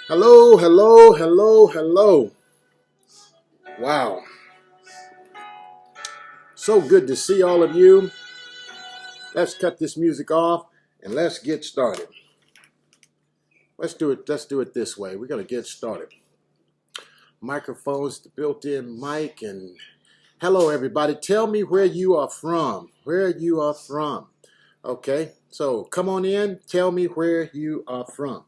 Hello, hello, hello, hello. Wow. So good to see all of you. Let's cut this music off and let's get started. Let's do it this way. We're going to get started. Microphones, the built-in mic, and hello everybody. Tell me where you are from. Where you are from. Okay, so come on in. Tell me where you are from.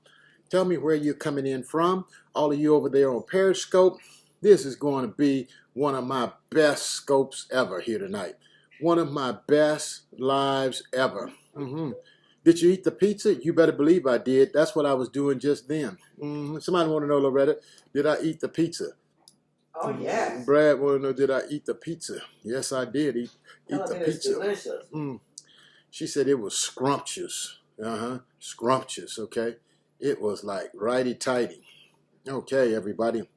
Tell me where you're coming in from. All of you over there on Periscope, this is going to be one of my best scopes ever here tonight. One of my best lives ever. Did you eat the pizza? You better believe I did. That's what I was doing just then. Somebody want to know, Loretta, did I eat the pizza? Oh, yes. Brad want to know, did I eat the pizza? Yes, I did eat the pizza. Delicious. She said it was scrumptious. Scrumptious, okay? It was like righty-tighty. Okay, everybody.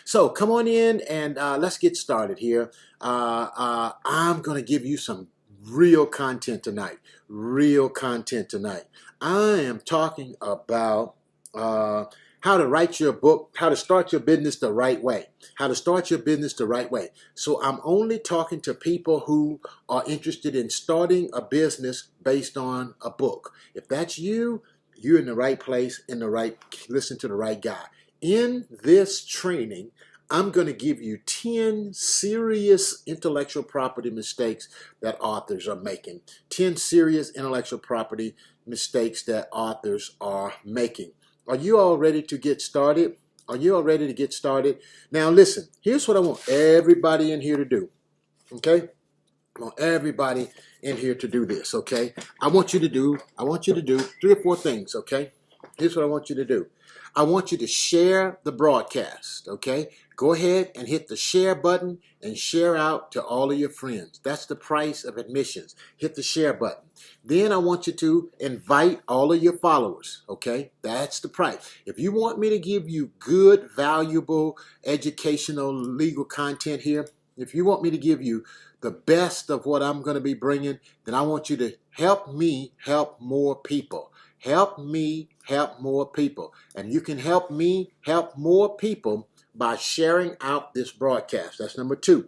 So come on in and let's get started here. I'm going to give you some real content tonight. Real content tonight. I am talking about how to write your book, how to start your business the right way. How to start your business the right way. So I'm only talking to people who are interested in starting a business based on a book. If that's you, you're in the right place, listen to the right guy. In this training, I'm going to give you 10 serious intellectual property mistakes that authors are making. 10 serious intellectual property mistakes that authors are making. Are you all ready to get started? Are you all ready to get started? Now listen, here's what I want everybody in here to do. Okay? I want everybody in here to do this, okay? I want you to do 3 or 4 things, okay? Here's what I want you to do. I want you to share the broadcast, okay? Go ahead and hit the share button and share out to all of your friends. That's the price of admissions. Hit the share button. Then I want you to invite all of your followers, okay? That's the price. If you want me to give you good, valuable, educational, legal content here, if you want me to give you the best of what I'm going to be bringing, then I want you to help me help more people. Help me help more people. And you can help me help more people by sharing out this broadcast. That's number 2.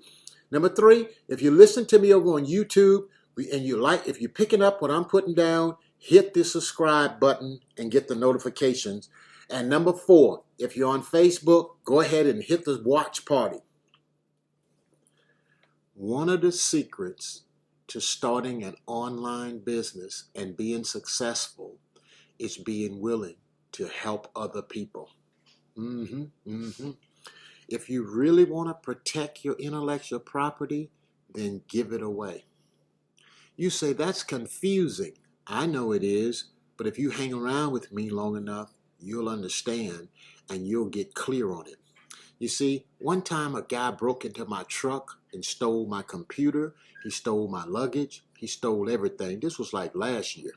Number 3, if you listen to me over on YouTube and if you're picking up what I'm putting down, hit the subscribe button and get the notifications. And number 4, if you're on Facebook, go ahead and hit the watch party. One of the secrets to starting an online business and being successful is being willing to help other people. If you really want to protect your intellectual property, then give it away. You say, that's confusing. I know it is, but if you hang around with me long enough, you'll understand and you'll get clear on it. You see, one time a guy broke into my truck and stole my computer. He stole my luggage. He stole everything. This was like last year.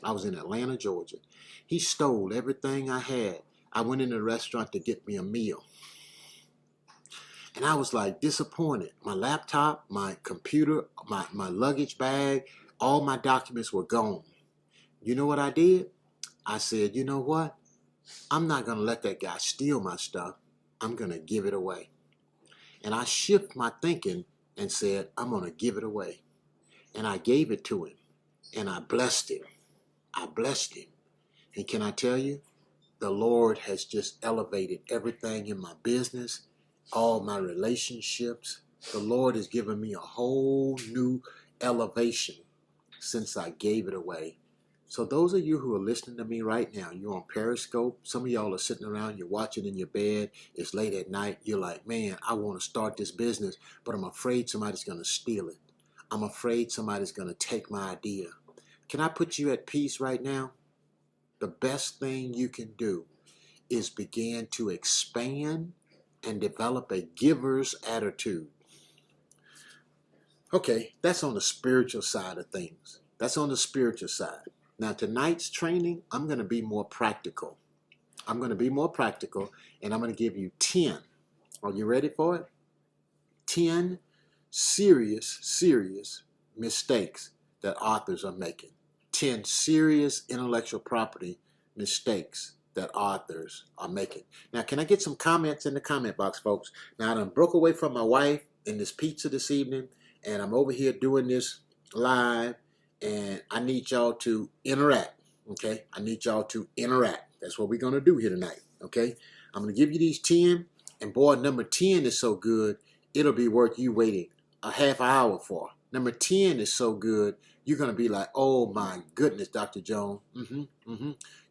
I was in Atlanta, Georgia. He stole everything I had. I went in the restaurant to get me a meal. And I was like disappointed. My laptop, my computer, my luggage bag, all my documents were gone. You know what I did? I said, you know what? I'm not going to let that guy steal my stuff. I'm going to give it away. And I shift my thinking and said, I'm going to give it away. And I gave it to him. And I blessed him. I blessed him. And can I tell you, the Lord has just elevated everything in my business, all my relationships. The Lord has given me a whole new elevation since I gave it away. So those of you who are listening to me right now, you're on Periscope. Some of y'all are sitting around, you're watching in your bed. It's late at night. You're like, man, I want to start this business, but I'm afraid somebody's going to steal it. I'm afraid somebody's going to take my idea. Can I put you at peace right now? The best thing you can do is begin to expand and develop a giver's attitude. Okay, that's on the spiritual side of things. That's on the spiritual side. Now, tonight's training, I'm going to be more practical. I'm going to be more practical, and I'm going to give you 10. Are you ready for it? 10 serious mistakes that authors are making. 10 serious intellectual property mistakes that authors are making. Now, can I get some comments in the comment box, folks? Now, I done broke away from my wife in this pizza this evening, and I'm over here doing this live, and I need y'all to interact. Okay, I need y'all to interact. That's what we're gonna do here tonight. Okay, I'm gonna give you these 10, and boy, number 10 is so good, it'll be worth you waiting a half hour for. Number 10 is so good, you're gonna be like, oh my goodness, Dr. Jones.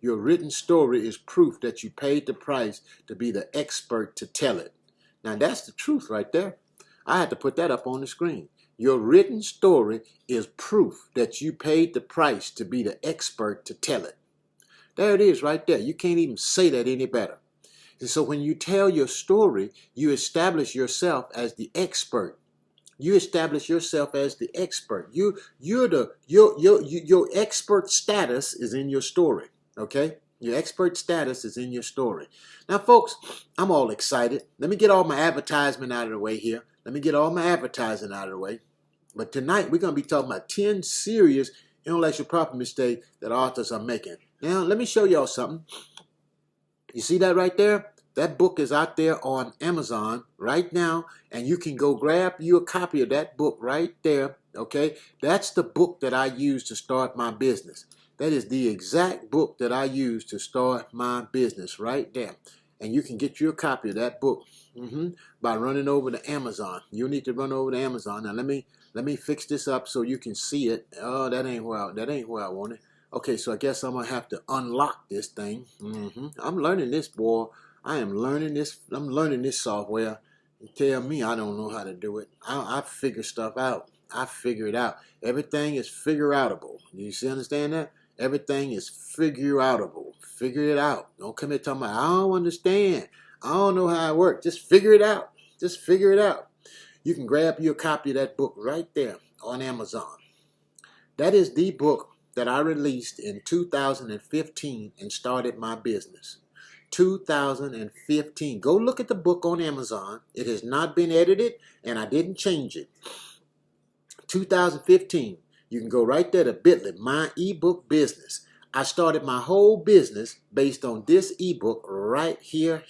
Your written story is proof that you paid the price to be the expert to tell it. Now that's the truth right there. I had to put that up on the screen. Your written story is proof that you paid the price to be the expert to tell it. There it is right there. You can't even say that any better. And so when you tell your story, you establish yourself as the expert. You establish yourself as the expert. Your expert status is in your story. Okay? Your expert status is in your story. Now, folks, I'm all excited. Let me get all my advertisement out of the way here. Let me get all my advertising out of the way. But tonight, we're going to be talking about 10 serious intellectual property mistakes that authors are making. Now, let me show y'all something. You see that right there? That book is out there on Amazon right now, and you can go grab you a copy of that book right there, okay? That's the book that I used to start my business. That is the exact book that I used to start my business right there. And you can get you a copy of that book by running over to Amazon. You need to run over to Amazon. Now, let me fix this up so you can see it. Oh, that ain't where I want it. Okay, so I guess I'm gonna have to unlock this thing. I'm learning this, boy. I am learning this. I'm learning this software. You tell me I don't know how to do it. I figure stuff out. I figure it out. Everything is figure outable. You see, understand that? Everything is figure outable. Figure it out. Don't come here talking about I don't understand. I don't know how it works. Just figure it out. Just figure it out. You can grab you a copy of that book right there on Amazon. That is the book that I released in 2015 and started my business. 2015. Go look at the book on Amazon. It has not been edited, and I didn't change it. 2015. You can go right there to Bitly, my ebook business. I started my whole business based on this ebook right here.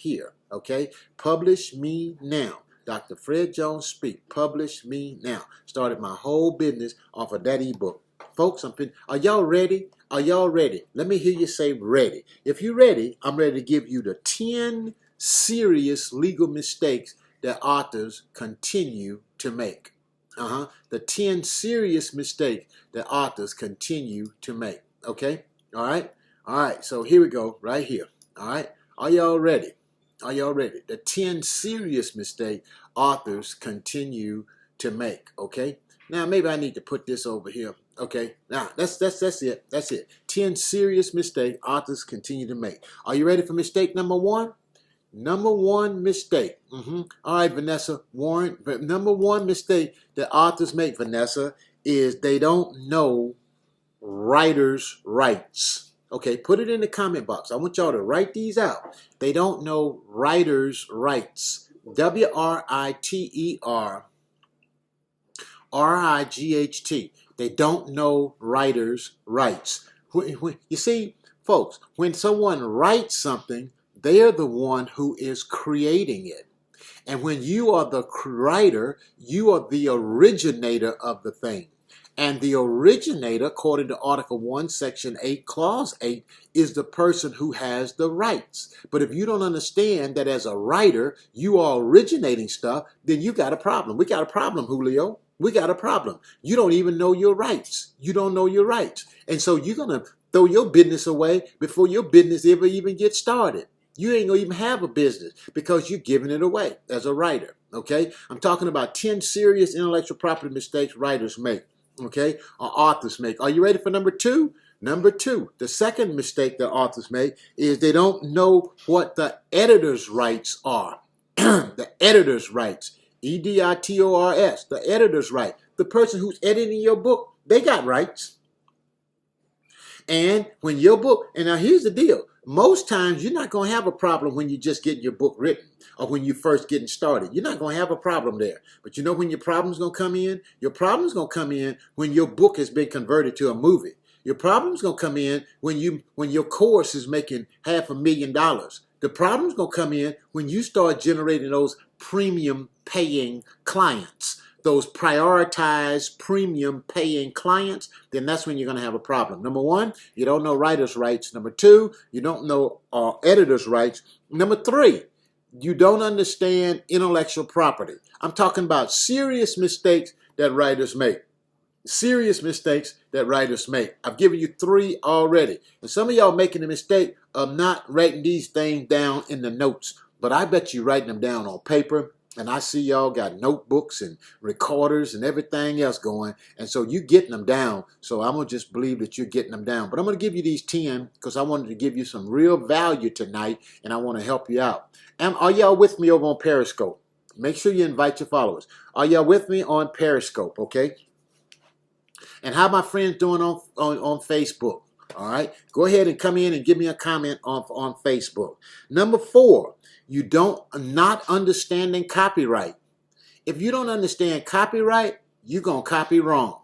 Okay? Publish Me Now. Dr. Fred Jones Speak. Publish Me Now. Started my whole business off of that ebook. Folks, are y'all ready? Are y'all ready? Let me hear you say ready. If you're ready, I'm ready to give you the 10 serious legal mistakes that authors continue to make. The 10 serious mistakes that authors continue to make. Okay? All right? All right, so here we go, right here. All right? Are y'all ready? Are y'all ready? The 10 serious mistakes authors continue to make. Okay? Now, maybe I need to put this over here. Okay, now that's it. That's it. 10 serious mistakes authors continue to make. Are you ready for mistake number 1? Number 1 mistake. All right, Vanessa Warren. But number 1 mistake that authors make, Vanessa, is they don't know writers' rights. Okay, put it in the comment box. I want y'all to write these out. They don't know writers' rights. WRITER. They don't know writers' rights. You see, folks, when someone writes something, they are the one who is creating it. And when you are the writer, you are the originator of the thing. And the originator, according to Article 1, Section 8, Clause 8, is the person who has the rights. But if you don't understand that as a writer, you are originating stuff, then you got a problem. We got a problem, Julio. We got a problem. You don't even know your rights. You don't know your rights. And so you're going to throw your business away before your business ever even gets started. You ain't going to even have a business because you're giving it away as a writer. Okay? I'm talking about 10 serious intellectual property mistakes writers make. Okay? Or authors make. Are you ready for number 2? Number 2, the second mistake that authors make is they don't know what the editor's rights are. The editor's rights. EDITORS, the editor's right. The person who's editing your book, they got rights. And when your book, and now here's the deal. Most times you're not going to have a problem when you just getting your book written or when you first getting started. You're not going to have a problem there. But you know when your problem's going to come in? Your problem's going to come in when your book has been converted to a movie. Your problem's going to come in when your course is making $500,000. The problem's going to come in when you start generating those premium paying clients. those prioritized premium paying clients, then that's when you're going to have a problem. Number one, you don't know writer's rights. Number two, you don't know editor's rights. Number three, you don't understand intellectual property. I'm talking about serious mistakes that writers make. Serious mistakes that writers make. I've given you three already. And some of y'all making the mistake of not writing these things down in the notes. But I bet you writing them down on paper. And I see y'all got notebooks and recorders and everything else going. And so you getting them down. So I'm going to just believe that you're getting them down. But I'm going to give you these 10 because I wanted to give you some real value tonight. And I want to help you out. Are y'all with me over on Periscope? Make sure you invite your followers. Are y'all with me on Periscope? Okay. And how my friends doing on Facebook? All right. Go ahead and come in and give me a comment on Facebook. Number 4, not understanding copyright. If you don't understand copyright, you're going to copy wrong.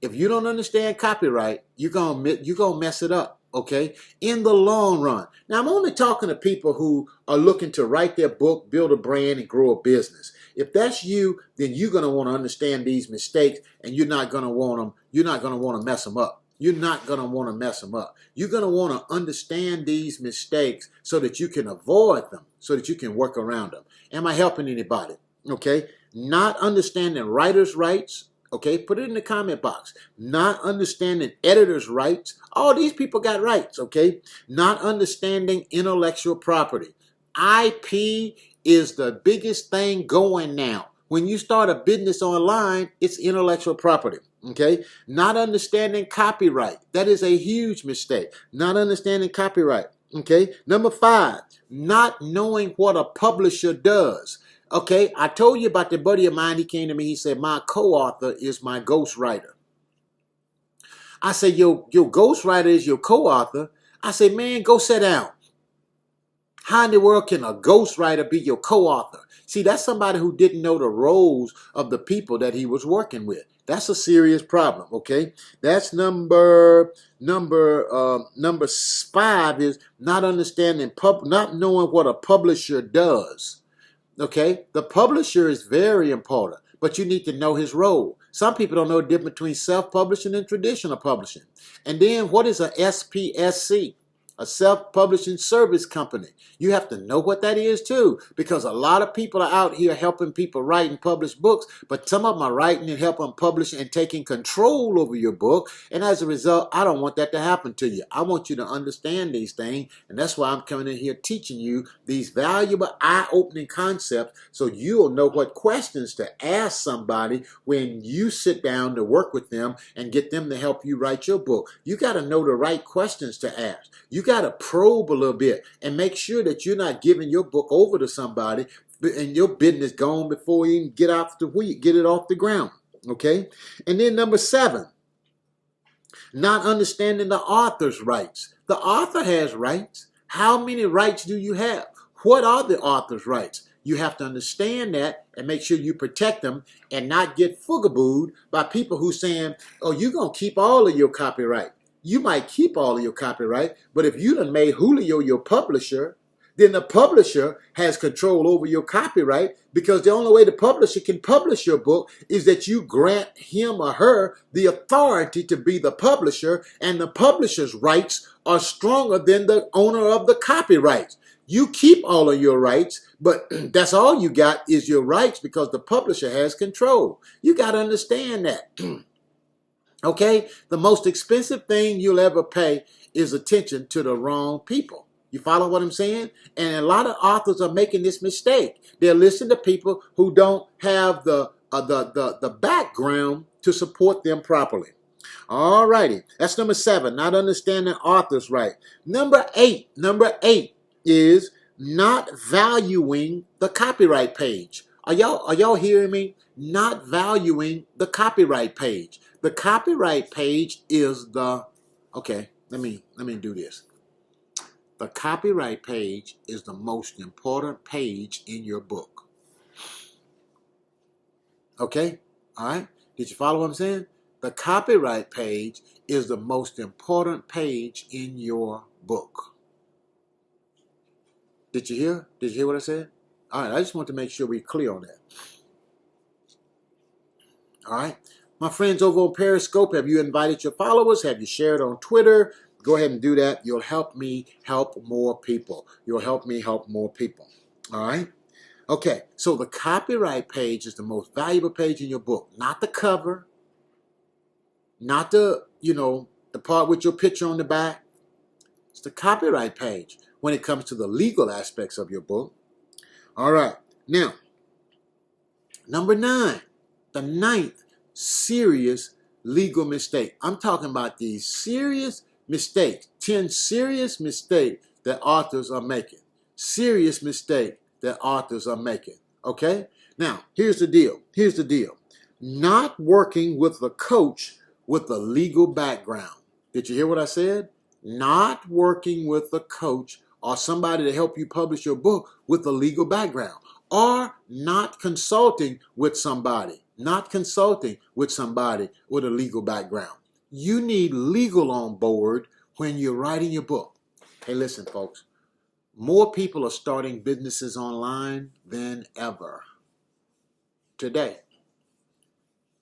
If you don't understand copyright, you're gonna mess it up, okay? In the long run. Now, I'm only talking to people who are looking to write their book, build a brand, and grow a business. If that's you, then you're gonna want to understand these mistakes, and you're not gonna want to mess them up. You're not going to want to mess them up. You're going to want to understand these mistakes so that you can avoid them, so that you can work around them. Am I helping anybody? Okay? Not understanding writer's rights. Okay, put it in the comment box. Not understanding editor's rights. All these people got rights, okay? Not understanding intellectual property. IP is the biggest thing going now. When you start a business online, it's intellectual property, okay? Not understanding copyright. That is a huge mistake. Not understanding copyright, okay? Number 5, not knowing what a publisher does. Okay, I told you about the buddy of mine. He came to me. He said, my co-author is my ghostwriter. I said, your ghostwriter is your co-author. I said, man, go sit down. How in the world can a ghostwriter be your co-author? See, that's somebody who didn't know the roles of the people that he was working with. That's a serious problem, okay? That's number 5 is not understanding, not knowing what a publisher does. Okay, the publisher is very important, but you need to know his role. Some people don't know the difference between self-publishing and traditional publishing. And then what is a SPSC? A self-publishing service company. You have to know what that is too, because a lot of people are out here helping people write and publish books, but some of them are writing and helping publish and taking control over your book. And as a result, I don't want that to happen to you. I want you to understand these things, and that's why I'm coming in here teaching you these valuable, eye-opening concepts so you'll know what questions to ask somebody when you sit down to work with them and get them to help you write your book. You got to know the right questions to ask. You got to probe a little bit and make sure that you're not giving your book over to somebody and your business gone before you even get it off the ground. Okay? And then number 7, not understanding the author's rights. The author has rights. How many rights do you have? What are the author's rights? You have to understand that and make sure you protect them and not get fugabooed by people who saying, oh, you're going to keep all of your copyright. You might keep all of your copyright, but if you done made Julio your publisher, then the publisher has control over your copyright, because the only way the publisher can publish your book is that you grant him or her the authority to be the publisher, and the publisher's rights are stronger than the owner of the copyrights. You keep all of your rights, but that's all you got is your rights because the publisher has control. You got to understand that. Okay? The most expensive thing you'll ever pay is attention to the wrong people. You follow what I'm saying? And a lot of authors are making this mistake. They're listening to people who don't have the background to support them properly. All righty. That's number 7, not understanding author's right. Number 8 is not valuing the copyright page. Are y'all hearing me? Not valuing the copyright page. The copyright page is okay, let me do this. The copyright page is the most important page in your book. Okay? All right? Did you follow what I'm saying? The copyright page is the most important page in your book. Did you hear? Did you hear what I said? All right, I just want to make sure we're clear on that. All right. My friends over on Periscope, have you invited your followers? Have you shared on Twitter? Go ahead and do that. You'll help me help more people. You'll help me help more people. All right. Okay. So the copyright page is the most valuable page in your book, not the cover, not the, the part with your picture on the back. It's the copyright page when it comes to the legal aspects of your book. All right. Now, number 9, the 9th serious legal mistake. I'm talking about these serious mistakes, 10 serious mistakes that authors are making. Serious mistake that authors are making. Okay? Now, here's the deal. Here's the deal. Not working with a coach with a legal background. Did you hear what I said? Not working with a coach or somebody to help you publish your book with a legal background. Or not consulting with somebody with a legal background. You need legal on board when you're writing your book. Hey, listen, folks. More people are starting businesses online than ever today.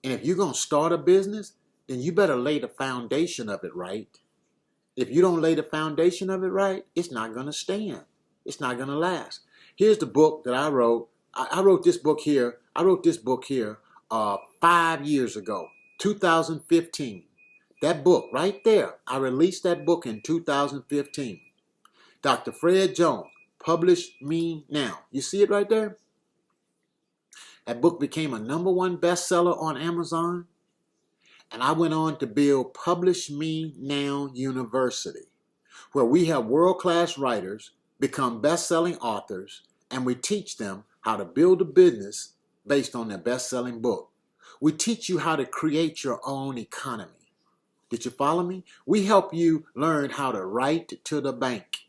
And if you're going to start a business, then you better lay the foundation of it right. If you don't lay the foundation of it right, it's not going to stand. It's not going to last. Here's the book that I wrote. I wrote this book here. 5 years ago, 2015. That book right there, I released that book in 2015. Dr. Fred Jones, Publish Me Now. You see it right there? That book became a #1 bestseller on Amazon. And I went on to build Publish Me Now University, where we have world-class writers become best-selling authors, and we teach them how to build a business based on their best-selling book. We teach you how to create your own economy. Did you follow me? We help you learn how to write to the bank.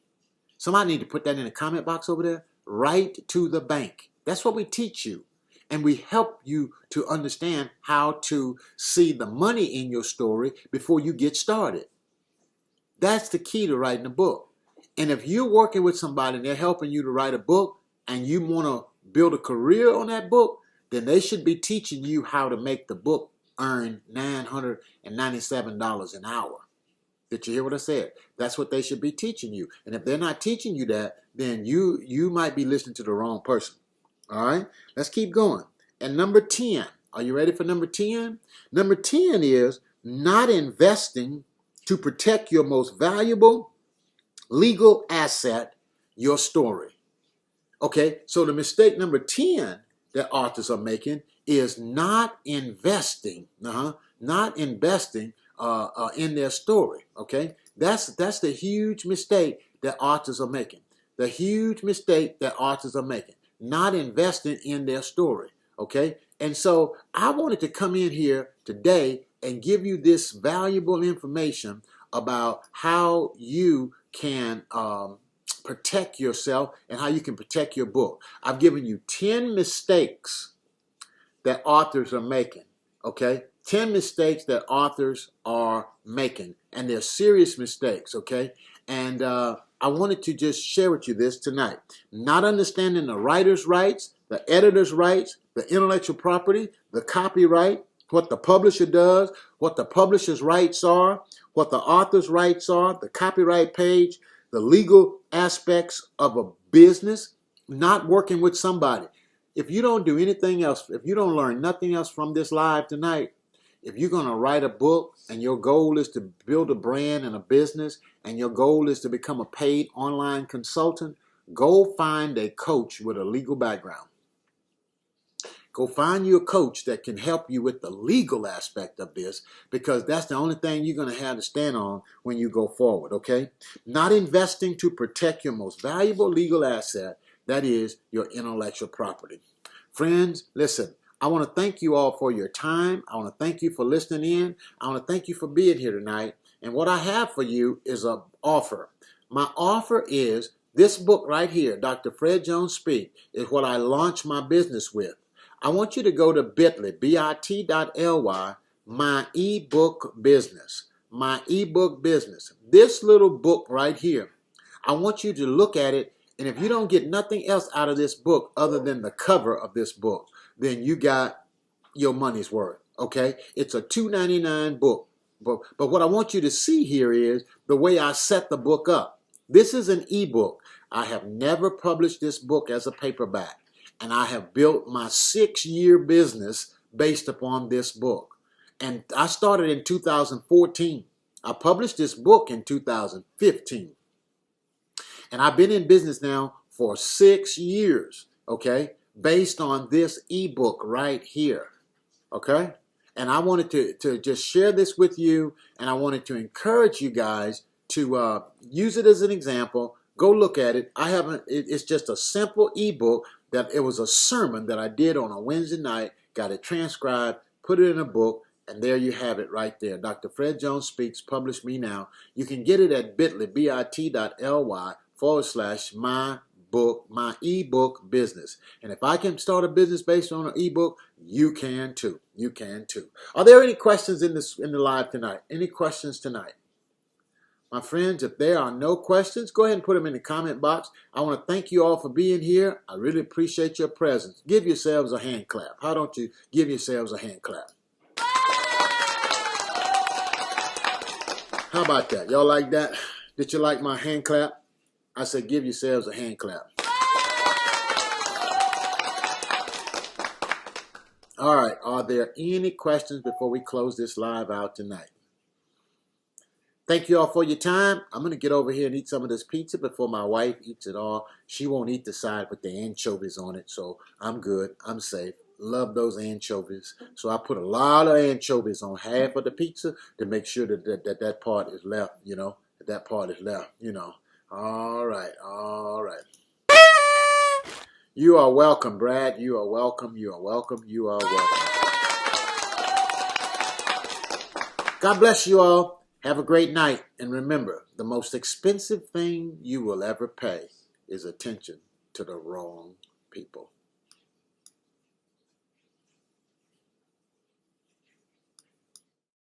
Somebody need to put that in the comment box over there. Write to the bank. That's what we teach you. And we help you to understand how to see the money in your story before you get started. That's the key to writing a book. And if you're working with somebody and they're helping you to write a book and you want to build a career on that book, then they should be teaching you how to make the book earn $997 an hour. Did you hear what I said? That's what they should be teaching you. And if they're not teaching you that, then you might be listening to the wrong person. All right, let's keep going. And number 10, are you ready for number 10? Number 10 is not investing to protect your most valuable legal asset, your story. Okay, so the mistake number 10 that authors are making is not investing in their story. Okay, that's the huge mistake that authors are making. The huge mistake that authors are making. Not investing in their story, okay? And so I wanted to come in here today and give you this valuable information about how you can protect yourself and how you can protect your book. I've given you 10 mistakes that authors are making, okay? 10 mistakes that authors are making, and they're serious mistakes, okay? And I wanted to just share with you this tonight. Not understanding the writer's rights, the editor's rights, the intellectual property, the copyright, what the publisher does, what the publisher's rights are, what the author's rights are, the copyright page, the legal aspects of a business, not working with somebody. If you don't do anything else, if you don't learn nothing else from this live tonight, if you're going to write a book and your goal is to build a brand and a business and your goal is to become a paid online consultant, go find a coach with a legal background. Go find you a coach that can help you with the legal aspect of this, because that's the only thing you're going to have to stand on when you go forward, okay? Not investing to protect your most valuable legal asset, that is your intellectual property. Friends, listen. I want to thank you all for your time. I want to thank you for listening in. I want to thank you for being here tonight. And what I have for you is an offer. My offer is this book right here, Dr. Fred Jones Speak, is what I launched my business with. I want you to go to bit.ly, bit.ly, my eBook business, my eBook business. This little book right here, I want you to look at it. And if you don't get nothing else out of this book other than the cover of this book, then you got your money's worth. Okay, it's a $2.99 book. But what I want you to see here is the way I set the book up. This is an ebook. I have never published this book as a paperback, and I have built my 6-year business based upon this book. And I started in 2014. I published this book in 2015. And I've been in business now for 6 years, okay, based on this ebook right here, okay? And I wanted to just share this with you, and I wanted to encourage you guys to use it as an example. Go look at it. It's just a simple ebook that it was a sermon that I did on a Wednesday night, got it transcribed, put it in a book, and there you have it right there. Dr. Fred Jones Speaks, Publish Me Now. You can get it at bit.ly/my book, my ebook business. And if I can start a business based on an ebook, you can too. You can too. Are there any questions in the live tonight? Any questions tonight? My friends, if there are no questions, go ahead and put them in the comment box. I want to thank you all for being here. I really appreciate your presence. Give yourselves a hand clap. How don't you give yourselves a hand clap? How about that? Y'all like that? Did you like my hand clap? I said give yourselves a hand clap. All right, are there any questions before we close this live out tonight? Thank you all for your time. I'm going to get over here and eat some of this pizza before my wife eats it all. She won't eat the side with the anchovies on it, so I'm good. I'm safe. Love those anchovies. So I put a lot of anchovies on half of the pizza to make sure that part is left, you know. That part is left, you know. All right, all right. You are welcome, Brad. You are welcome. You are welcome. You are welcome. God bless you all. Have a great night. And remember, the most expensive thing you will ever pay is attention to the wrong people.